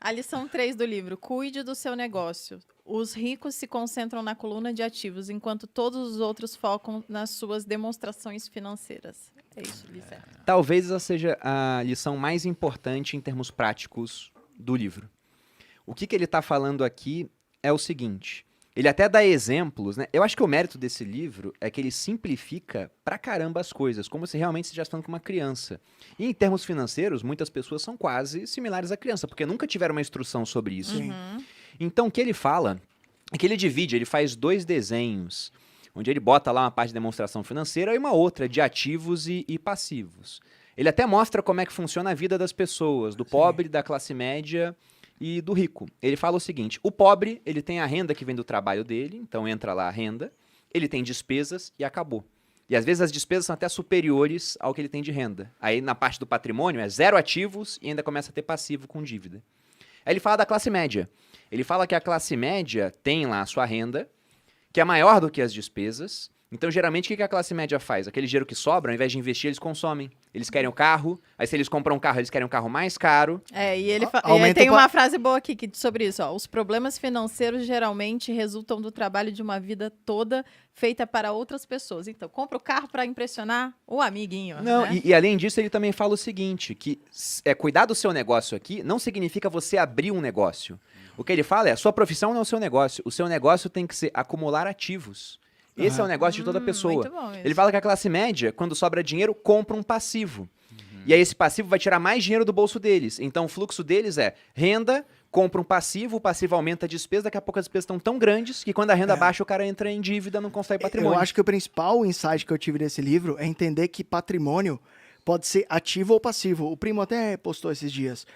A lição 3 do livro, cuide do seu negócio. Os ricos se concentram na coluna de ativos, enquanto todos os outros focam nas suas demonstrações financeiras. É isso, Lissé. Talvez essa seja a lição mais importante em termos práticos do livro. O que ele está falando aqui é o seguinte, ele até dá exemplos, né? Eu acho que o mérito desse livro é que ele simplifica pra caramba as coisas, como se realmente você estivesse falando com uma criança. E em termos financeiros, muitas pessoas são quase similares à criança, porque nunca tiveram uma instrução sobre isso. Sim. Então, o que ele fala é que ele divide, ele faz 2 desenhos, onde ele bota lá uma parte de demonstração financeira e uma outra de ativos e passivos. Ele até mostra como é que funciona a vida das pessoas, do pobre, da classe média e do rico. Ele fala o seguinte, o pobre, ele tem a renda que vem do trabalho dele, então entra lá a renda, ele tem despesas e acabou. E às vezes as despesas são até superiores ao que ele tem de renda. Aí na parte do patrimônio é 0 ativos e ainda começa a ter passivo com dívida. Aí ele fala da classe média. Ele fala que a classe média tem lá a sua renda, que é maior do que as despesas. Então, geralmente, o que a classe média faz? Aquele dinheiro que sobra, ao invés de investir, eles consomem. Eles querem o carro, aí se eles compram um carro, eles querem um carro mais caro. E ele Aumenta tem o uma frase boa aqui sobre isso. Ó. Os problemas financeiros geralmente resultam do trabalho de uma vida toda feita para outras pessoas. Então, compra o carro para impressionar o amiguinho. Não, né? e além disso, ele também fala o seguinte, que cuidar do seu negócio aqui não significa você abrir um negócio. O que ele fala é, a sua profissão não é o seu negócio. O seu negócio tem que ser acumular ativos. Esse é o negócio de toda pessoa. Muito bom isso. Ele fala que a classe média, quando sobra dinheiro, compra um passivo. E aí esse passivo vai tirar mais dinheiro do bolso deles. Então o fluxo deles é renda, compra um passivo, o passivo aumenta a despesa, daqui a pouco as despesas estão tão grandes que quando a renda baixa o cara entra em dívida, não constrói patrimônio. Eu acho que o principal insight que eu tive desse livro é entender que patrimônio pode ser ativo ou passivo. O primo até postou esses dias.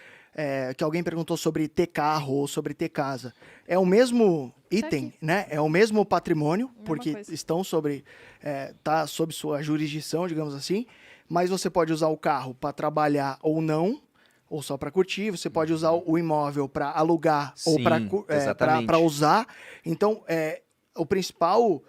Que alguém perguntou sobre ter carro ou sobre ter casa. É o mesmo item, né? É o mesmo patrimônio, porque coisa. estão sobre, tá sob sua jurisdição, digamos assim, mas você pode usar o carro para trabalhar ou não, ou só para curtir, você pode usar o imóvel para alugar ou exatamente. para usar. Então, o principal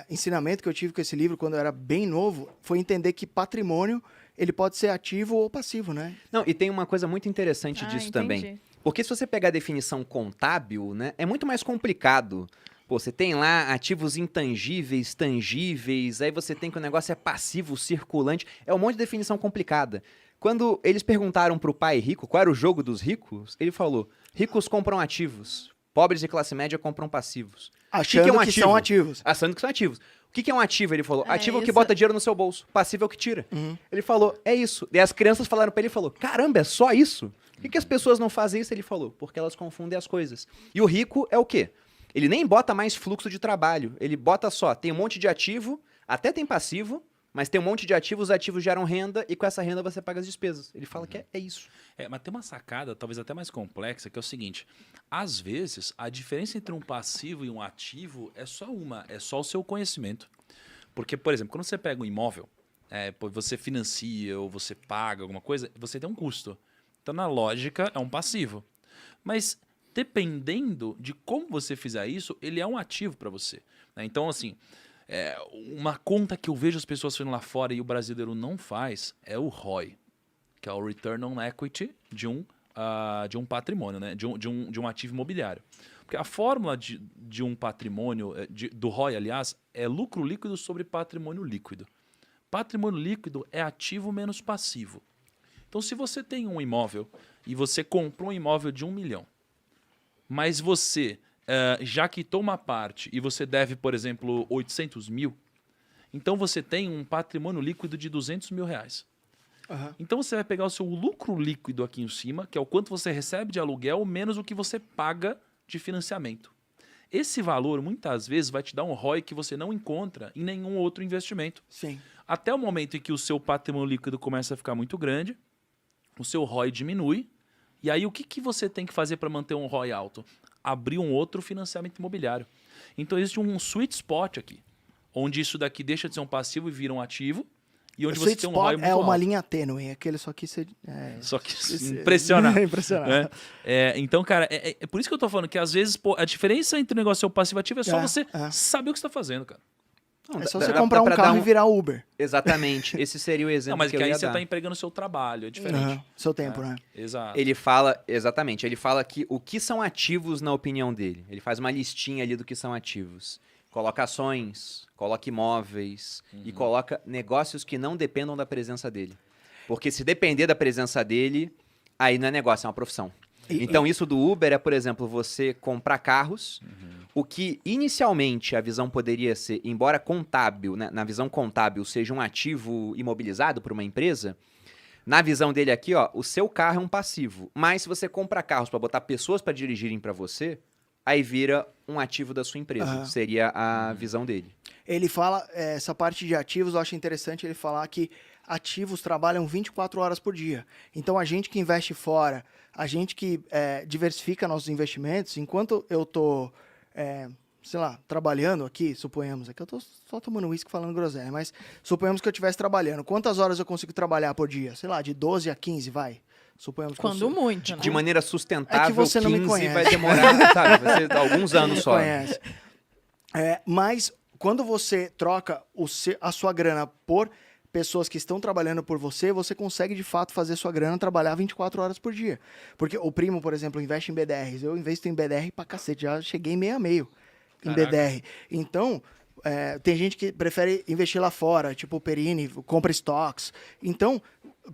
ensinamento que eu tive com esse livro quando eu era bem novo foi entender que patrimônio ele pode ser ativo ou passivo, né? Não, e tem uma coisa muito interessante disso entendi. também. Porque se você pegar a definição contábil, né, é muito mais complicado. Pô, você tem lá ativos intangíveis, tangíveis, aí você tem que o negócio é passivo, circulante. É um monte de definição complicada. Quando eles perguntaram pro pai rico qual era o jogo dos ricos, ele falou, ricos compram ativos, pobres de classe média compram passivos. Achando um que são ativos. Achando que são ativos. O que é um ativo? Ele falou, ativo é o que isso. bota dinheiro no seu bolso, passivo é o que tira. Ele falou, é isso. E as crianças falaram pra ele, falou, caramba, é só isso? Por que as pessoas não fazem isso? Ele falou, porque elas confundem as coisas. E o rico é o quê? Ele nem bota mais fluxo de trabalho, ele bota só, tem um monte de ativo, até tem passivo, mas tem um monte de ativos, os ativos geram renda e com essa renda você paga as despesas. Ele fala que é isso. Mas tem uma sacada, talvez até mais complexa, que é o seguinte, às vezes a diferença entre um passivo e um ativo é só o seu conhecimento. Porque, por exemplo, quando você pega um imóvel, você financia ou você paga alguma coisa, você tem um custo. Então, na lógica, é um passivo. Mas, dependendo de como você fizer isso, ele é um ativo para você. Né? Então, assim, uma conta que eu vejo as pessoas fazendo lá fora e o brasileiro não faz é o ROI, que é o Return on Equity de um patrimônio, né? de um ativo imobiliário. Porque a fórmula de um patrimônio, do ROI, aliás, é lucro líquido sobre patrimônio líquido. Patrimônio líquido é ativo menos passivo. Então, se você tem um imóvel e você comprou um imóvel de 1 milhão, mas você já quitou uma parte e você deve, por exemplo, 800 mil, então você tem um patrimônio líquido de 200 mil reais. Então você vai pegar o seu lucro líquido aqui em cima, que é o quanto você recebe de aluguel, menos o que você paga de financiamento. Esse valor, muitas vezes, vai te dar um ROI que você não encontra em nenhum outro investimento. Sim. Até o momento em que o seu patrimônio líquido começa a ficar muito grande, o seu ROI diminui, e aí o que você tem que fazer para manter um ROI alto? Abrir um outro financiamento imobiliário. Então existe um sweet spot aqui, onde isso daqui deixa de ser um passivo e vira um ativo, e onde O você sweet tem um ROI spot muito é uma alto. linha tênue, aquele só que você... Só que impressionar. Impressionar. Né? Então, cara, é por isso que eu tô falando que às vezes a diferença entre o negócio e o passivo ativo é só você saber o que você tá fazendo, cara. Não, É só dá- você dá- comprar dá um pra carro dar e virar Uber. Exatamente, esse seria o exemplo Não, mas que que eu aí ia você dar. tá empregando o seu trabalho, é diferente. Aham, seu tempo, né? Exato. Ele fala, exatamente, ele fala que o que são ativos na opinião dele. Ele faz uma listinha ali do que são ativos. Coloca ações, coloca imóveis e coloca negócios que não dependam da presença dele. Porque se depender da presença dele, aí não é negócio, é uma profissão. Então isso do Uber é, por exemplo, você comprar carros, o que inicialmente a visão poderia ser, embora contábil, né, na visão contábil seja um ativo imobilizado por uma empresa, na visão dele aqui, ó, o seu carro é um passivo. Mas se você compra carros para botar pessoas para dirigirem para você, aí vira um ativo da sua empresa. Aham. Seria a visão dele. Ele fala, essa parte de ativos, eu acho interessante ele falar que ativos trabalham 24 horas por dia. Então, a gente que investe fora, a gente que diversifica nossos investimentos, enquanto eu tô, sei lá, trabalhando aqui, suponhamos, aqui eu tô só tomando uísque falando groselha, mas suponhamos que eu estivesse trabalhando. Quantas horas eu consigo trabalhar por dia? Sei lá, de 12 a 15, vai. Suponhamos que eu Quando sou- muito, né? De maneira sustentável, você não me 15 conhece. vai demorar, sabe? Vai ser alguns anos me só. conhece. Mas quando você troca a sua grana por pessoas que estão trabalhando por você, você consegue de fato fazer sua grana trabalhar 24 horas por dia. Porque o primo, por exemplo, investe em BDRs. Eu investo em BDR pra cacete, já cheguei meio a meio em Caraca. BDR. Então, tem gente que prefere investir lá fora, tipo o Perini, compra estoques. Então,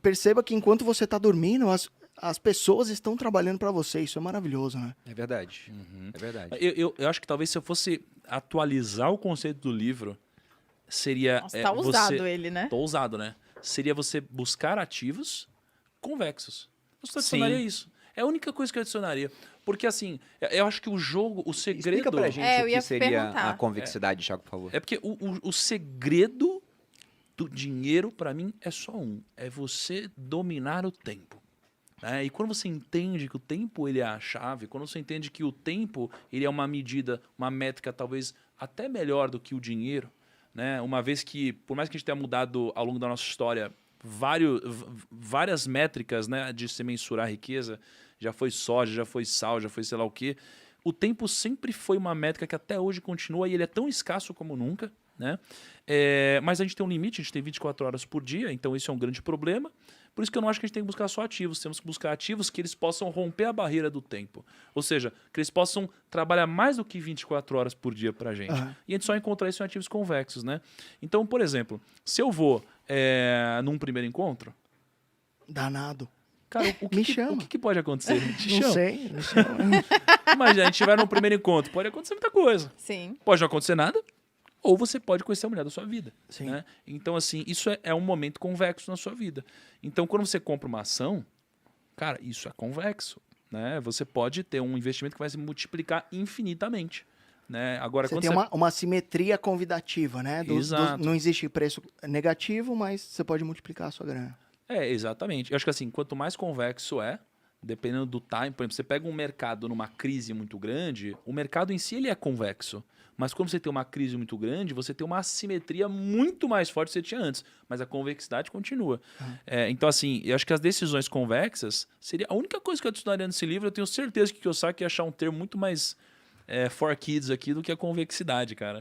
perceba que enquanto você está dormindo, as pessoas estão trabalhando para você. Isso é maravilhoso, né? É verdade. É verdade. Eu acho que talvez se eu fosse atualizar o conceito do livro, seria. Nossa, tá usado ele, né? Tô usado, né? Seria você buscar ativos convexos. Eu só adicionaria Sim. isso. É a única coisa que eu adicionaria. Porque, assim, eu acho que o jogo, o segredo. Explica pra gente eu o ia que seria perguntar. a convexidade, Thiago, por favor. É porque o segredo do dinheiro, pra mim, é só um. É você dominar o tempo. Né? E quando você entende que o tempo ele é a chave, quando você entende que o tempo ele é uma medida, uma métrica talvez até melhor do que o dinheiro, né? Uma vez que, por mais que a gente tenha mudado ao longo da nossa história várias métricas, né, de se mensurar a riqueza, já foi soja, já foi sal, já foi sei lá o quê, o tempo sempre foi uma métrica que até hoje continua e ele é tão escasso como nunca, né? Mas a gente tem um limite, a gente tem 24 horas por dia, então isso é um grande problema. Por isso que eu não acho que a gente tem que buscar só ativos, temos que buscar ativos que eles possam romper a barreira do tempo. Ou seja, que eles possam trabalhar mais do que 24 horas por dia pra gente. Aham. E a gente só encontra isso em ativos convexos, né? Então, por exemplo, se eu vou num primeiro encontro, Danado. cara, Me chama. o que pode acontecer? Te Não chama. sei. Me chama. Imagina, a gente vai num primeiro encontro, pode acontecer muita coisa. Sim. Pode não acontecer nada, ou você pode conhecer a mulher da sua vida. Sim. Né? Então, assim, isso é um momento convexo na sua vida. Então, quando você compra uma ação, cara, isso é convexo. Né? Você pode ter um investimento que vai se multiplicar infinitamente. Né? Agora, Você quando tem uma simetria convidativa, né? Exato. Não existe preço negativo, mas você pode multiplicar a sua grana. Exatamente. Eu acho que assim, quanto mais convexo dependendo do time, por exemplo, você pega um mercado numa crise muito grande, o mercado em si ele é convexo. Mas quando você tem uma crise muito grande, você tem uma assimetria muito mais forte do que você tinha antes. Mas a convexidade continua. Então, assim, eu acho que as decisões convexas seria a única coisa que eu adicionaria nesse livro. Eu tenho certeza que o Kiyosaki ia achar um termo muito mais for kids aqui do que a convexidade, cara.